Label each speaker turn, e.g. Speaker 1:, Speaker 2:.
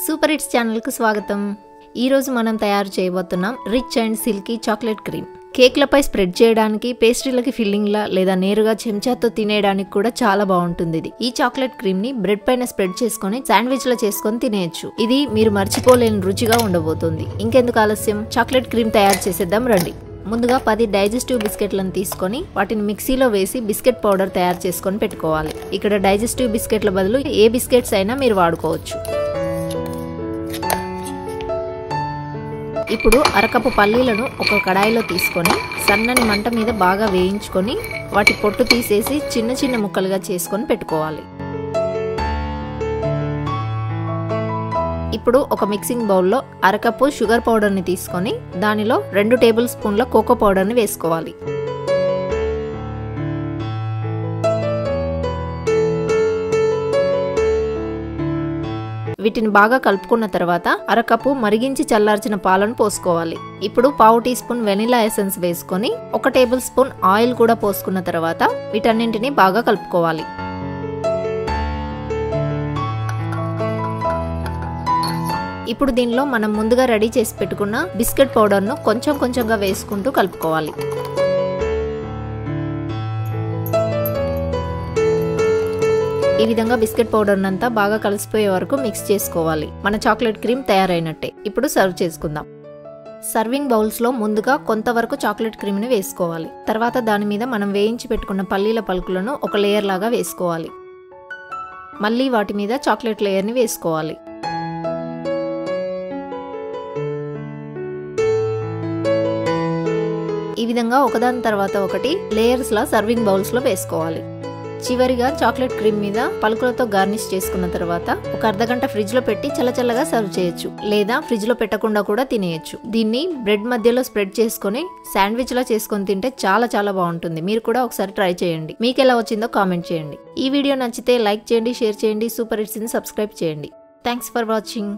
Speaker 1: Super hits channel కు స్వాగతం। ఈ రోజు మనం తయారు చేయబోతున్నాం rich and silky chocolate cream. కేక్లపై స్ప్రెడ్ చేయడానికి, పేస్ట్రీలకి ఫిల్లింగ్ లా లేదా నేరుగా చెంచాతో తినేయడానికి కూడా చాలా బాగుంటుంది ఇది। ఈ చాక్లెట్ క్రీమ్ ని బ్రెడ్ పైన స్ప్రెడ్ చేసుకొని శాండ్విచ్ లా చేసుకొని తినేయొచ్చు। ఇది మీరు మర్చిపోలేని రుచిగా ఉండబోతుంది। ఇంకెందుకు ఆలస్యం, చాక్లెట్ క్రీమ్ తయారు చేసేద్దాం రండి। ముందుగా 10 డైజెస్టివ్ బిస్కెట్లను తీసుకొని వాటిని మిక్సీలో వేసి బిస్కెట్ పౌడర్ తయారు చేసుకొని పెట్టుకోవాలి। ఇక్కడ డైజెస్టివ్ బిస్కెట్ల బదులు ఏ బిస్కెట్స్ అయినా మీరు వాడుకోవచ్చు। ఇప్పుడు అరకప్పు పల్లీలను ఒక కడాయిలో తీసుకొని సన్నని మంట మీద బాగా వేయించుకొని వాటి పొట్టు తీసేసి చిన్న చిన్న ముక్కలుగా చేసుకొని పెట్టుకోవాలి। ఇప్పుడు ఒక మిక్సింగ్ బౌల్లో అరకప్పు షుగర్ పౌడర్ని తీసుకొని దానిలో 2 టేబుల్ స్పూన్ల కోకో పౌడర్ని వేసుకోవాలి। వీటిని బాగా కలుపుకున్న తర్వాత అరకప్పు మరిగించి చల్లార్చిన పాలను పోసుకోవాలి। ఇప్పుడు పావు టీ స్పూన్ వెనిలా ఎసెన్స్ వేసుకొని 1 టేబుల్ స్పూన్ ఆయిల్ కూడా పోసుకున్న తర్వాత వీటన్నింటినీ బాగా కలుపుకోవాలి। ఇప్పుడు దీనిలో మనం ముందుగా రెడీ చేసి పెట్టుకున్న బిస్కెట్ పౌడర్ను కొంచెం కొంచెంగా వేసుకుంటూ కలుపుకోవాలి। ఈ విధంగా బిస్కెట్ పౌడర్ నంతా బాగా కలిసిపోయే వరకు మిక్స్ చేసుకోవాలి। మన చాక్లెట్ క్రీమ్ తయారైనట్టే। ఇప్పుడు సర్వ్ చేసుకుందాం। సర్వింగ్ బౌల్స్ లో ముందుగా కొంతవరకు చాక్లెట్ క్రీమ్ ని వేసుకోవాలి। తర్వాత దాని మీద మనం వేయించి పెట్టుకున్న పల్లీల పలుకులను ఒక లేయర్ లాగా వేసుకోవాలి। మళ్ళీ వాటి మీద చాక్లెట్ లేయర్ ని వేసుకోవాలి। ఈ విధంగా ఒకదాని తర్వాత ఒకటి లేయర్స్ లా సర్వింగ్ బౌల్స్ లో వేసుకోవాలి। చివరిగా చాక్లెట్ క్రీమ్ మీద పలుకులతో గార్నిష్ చేసుకున్న తర్వాత ఒక అర్ధగంట ఫ్రిడ్జ్ లో పెట్టి చల్లచల్లగా సర్వ్ చేయొచ్చు, లేదా ఫ్రిడ్జ్ లో పెట్టకుండా కూడా తినేయొచ్చు। దీన్ని బ్రెడ్ మధ్యలో స్ప్రెడ్ చేసుకొని శాండ్విచ్ లా చేసుకొని తింటే చాలా చాలా బాగుంటుంది। మీరు కూడా ఒకసారి ట్రై చేయండి। మీకు ఎలా వచ్చిందో కామెంట్ చేయండి। ఈ వీడియో నచ్చితే లైక్ చేయండి, షేర్ చేయండి, సూపర్ హిట్స్ ని సబ్స్క్రైబ్ చేయండి। Thanks for watching.